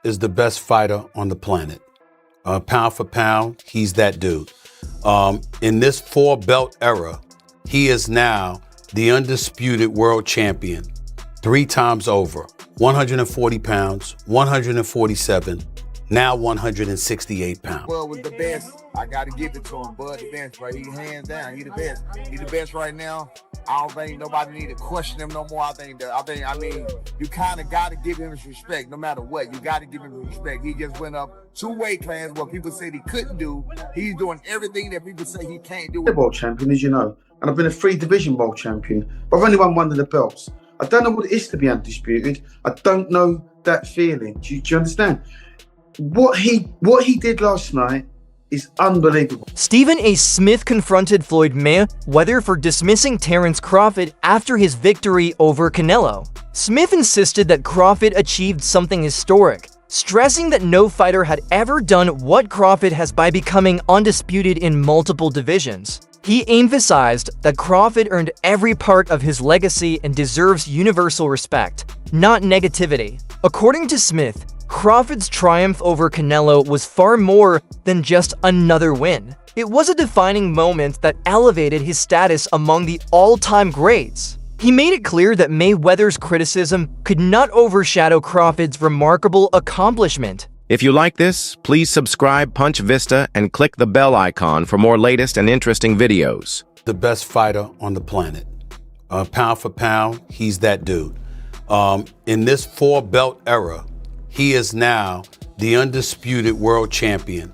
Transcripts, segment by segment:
is the best fighter on the planet. Pound for pound, he's that dude. In this 4-belt era, he is now the undisputed world champion 3 times over. 140 pounds, 147, now 168 pounds. Bud was the best. I got to give it to him. Bud the best, right? He hands down. He the best. He the best right now. I don't think nobody need to question him no more. I mean, you kind of got to give him his respect no matter what. You got to give him his respect. He just went up 2 weight classes what people said he couldn't do. He's doing everything that people say he can't do. I'm a world champion, as you know, and I've been a 3-division world champion, but I've only won 1 of the belts. I don't know what it is to be undisputed. I don't know that feeling. Do you understand? What he did last night is unbelievable. Stephen A. Smith confronted Floyd Mayweather for dismissing Terence Crawford after his victory over Canelo. Smith insisted that Crawford achieved something historic, stressing that no fighter had ever done what Crawford has by becoming undisputed in multiple divisions. He emphasized that Crawford earned every part of his legacy and deserves universal respect, not negativity. According to Smith, Crawford's triumph over Canelo was far more than just another win. It was a defining moment that elevated his status among the all-time greats. He made it clear that Mayweather's criticism could not overshadow Crawford's remarkable accomplishment. If you like this, please subscribe Punch Vista and click the bell icon for more latest and interesting videos. The best fighter on the planet. Pound for pound, he's that dude. In this 4-belt era, he is now the undisputed world champion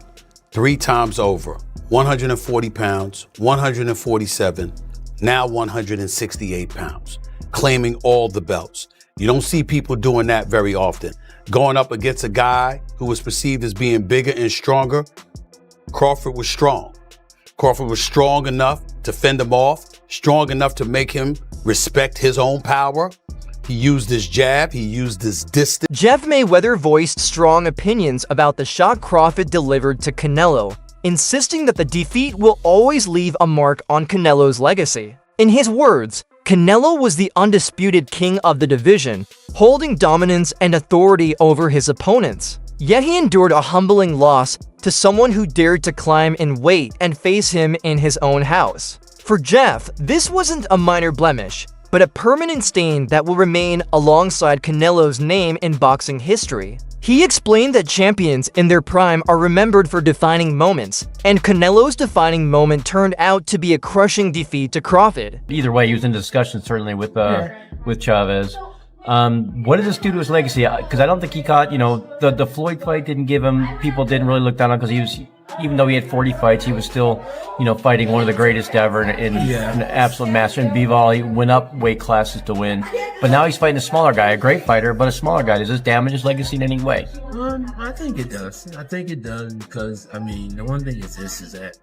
3 times over. 140 pounds, 147, now 168 pounds, claiming all the belts. You don't see people doing that very often. Going up against a guy who was perceived as being bigger and stronger, Crawford was strong. Crawford was strong enough to fend him off, strong enough to make him respect his own power. He used his jab, he used his distance. Jeff Mayweather voiced strong opinions about the shot Crawford delivered to Canelo, insisting that the defeat will always leave a mark on Canelo's legacy. In his words, Canelo was the undisputed king of the division, holding dominance and authority over his opponents. Yet he endured a humbling loss to someone who dared to climb in weight and face him in his own house. For Jeff, this wasn't a minor blemish, but a permanent stain that will remain alongside Canelo's name in boxing history. He explained that champions in their prime are remembered for defining moments, and Canelo's defining moment turned out to be a crushing defeat to Crawford. Either way, he was in discussion certainly with Chavez. What does this do to his legacy? Because I don't think he caught, the Floyd fight didn't give him, people didn't really look down on, because he was, even though he had 40 fights, he was still, fighting one of the greatest ever in an absolute master. In Bivol, he went up weight classes to win. But now he's fighting a smaller guy, a great fighter, but a smaller guy. Does this damage his legacy in any way? I think it does. I think it does because, the one thing is this, is that,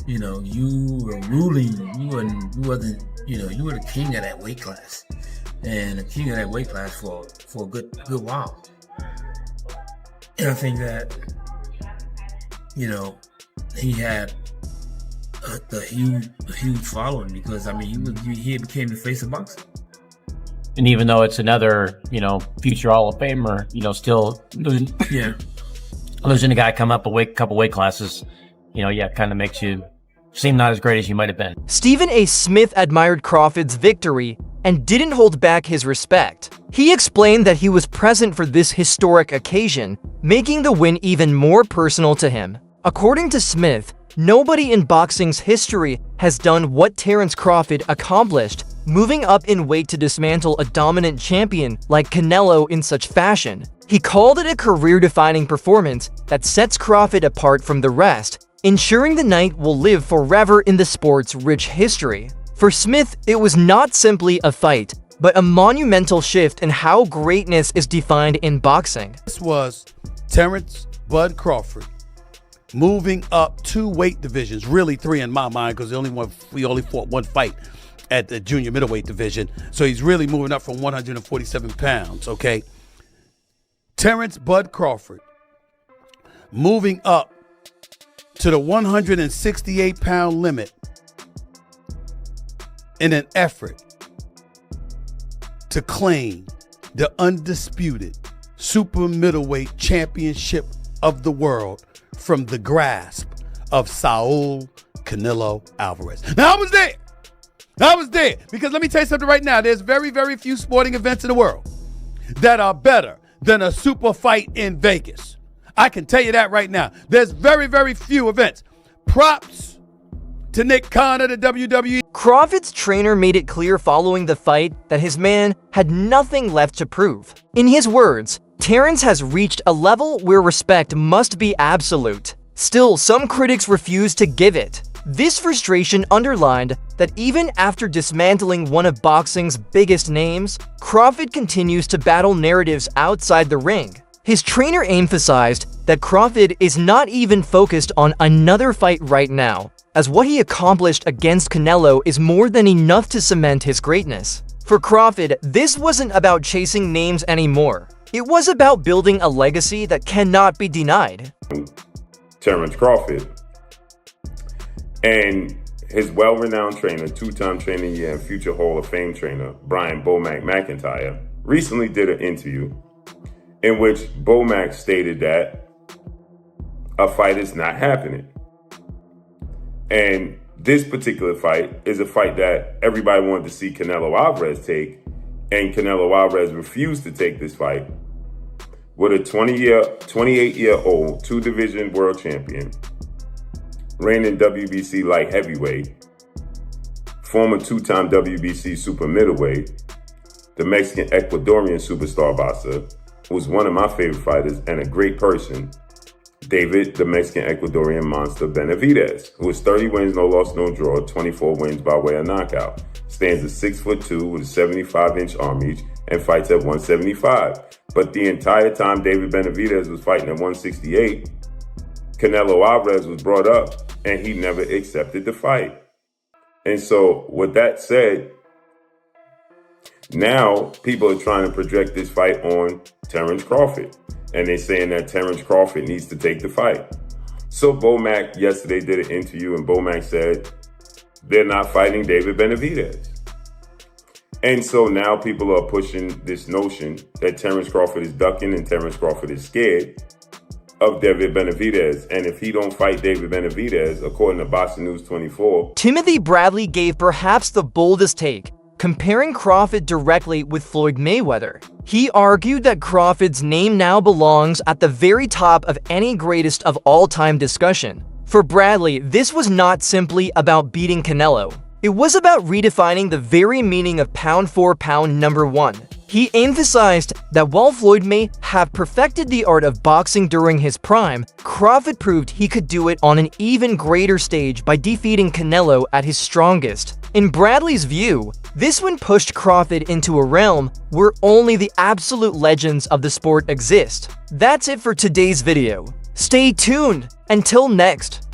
you were ruling, you were the king of that weight class. And the king of that weight class for a good while. And I think that, he had a huge following because, he became the face of boxing. And even though it's another, future Hall of Famer, still losing a guy come up a couple weight classes, kind of makes you seem not as great as you might have been. Stephen A. Smith admired Crawford's victory and didn't hold back his respect. He explained that he was present for this historic occasion, making the win even more personal to him. According to Smith, nobody in boxing's history has done what Terence Crawford accomplished, moving up in weight to dismantle a dominant champion like Canelo in such fashion. He called it a career-defining performance that sets Crawford apart from the rest, ensuring the night will live forever in the sport's rich history. For Smith, it was not simply a fight, but a monumental shift in how greatness is defined in boxing. This was Terence "Bud" Crawford moving up 2 weight divisions, really 3 in my mind, because we only fought 1 fight at the junior middleweight division. So he's really moving up from 147 pounds, okay? Terence "Bud" Crawford moving up to the 168-pound limit in an effort to claim the undisputed super middleweight championship of the world from the grasp of Saul Canelo Alvarez. Now, I was there because let me tell you something right now. There's very, very few sporting events in the world that are better than a super fight in Vegas. I can tell you that right now. There's very, very few events. Props to Nick Khan of the WWE. Crawford's trainer made it clear following the fight that his man had nothing left to prove. In his words, Terence has reached a level where respect must be absolute. Still, some critics refuse to give it. This frustration underlined that even after dismantling one of boxing's biggest names, Crawford continues to battle narratives outside the ring. His trainer emphasized that Crawford is not even focused on another fight right now, as what he accomplished against Canelo is more than enough to cement his greatness. For Crawford, this wasn't about chasing names anymore. It was about building a legacy that cannot be denied. Terence Crawford and his well-renowned trainer, two-time trainer of the year and future Hall of Fame trainer, Brian Bomac McIntyre, recently did an interview in which Bomac stated that a fight is not happening. And this particular fight is a fight that everybody wanted to see Canelo Alvarez take, and Canelo Alvarez refused to take this fight with a 28-year-old two-division world champion, reigning WBC light heavyweight, former two-time WBC super middleweight, the Mexican Ecuadorian superstar boxer, who's one of my favorite fighters and a great person, David, the Mexican Ecuadorian monster Benavidez, who is 30 wins, no loss, no draw, 24 wins by way of knockout, stands at 6'2" with a 75-inch arm reach, and fights at 175. But the entire time David Benavidez was fighting at 168, Canelo Alvarez was brought up, and he never accepted the fight. And so, with that said, now people are trying to project this fight on Terence Crawford. And they're saying that Terence Crawford needs to take the fight. So Bomac yesterday did an interview, and Bomac said they're not fighting David Benavidez. And so now people are pushing this notion that Terence Crawford is ducking and Terence Crawford is scared of David Benavidez. And if he don't fight David Benavidez, according to Boxing News 24... Timothy Bradley gave perhaps the boldest take, comparing Crawford directly with Floyd Mayweather. He argued that Crawford's name now belongs at the very top of any greatest of all-time discussion. For Bradley, this was not simply about beating Canelo. It was about redefining the very meaning of pound-for-pound number one. He emphasized that while Floyd may have perfected the art of boxing during his prime, Crawford proved he could do it on an even greater stage by defeating Canelo at his strongest. In Bradley's view, this one pushed Crawford into a realm where only the absolute legends of the sport exist. That's it for today's video. Stay tuned. Until next.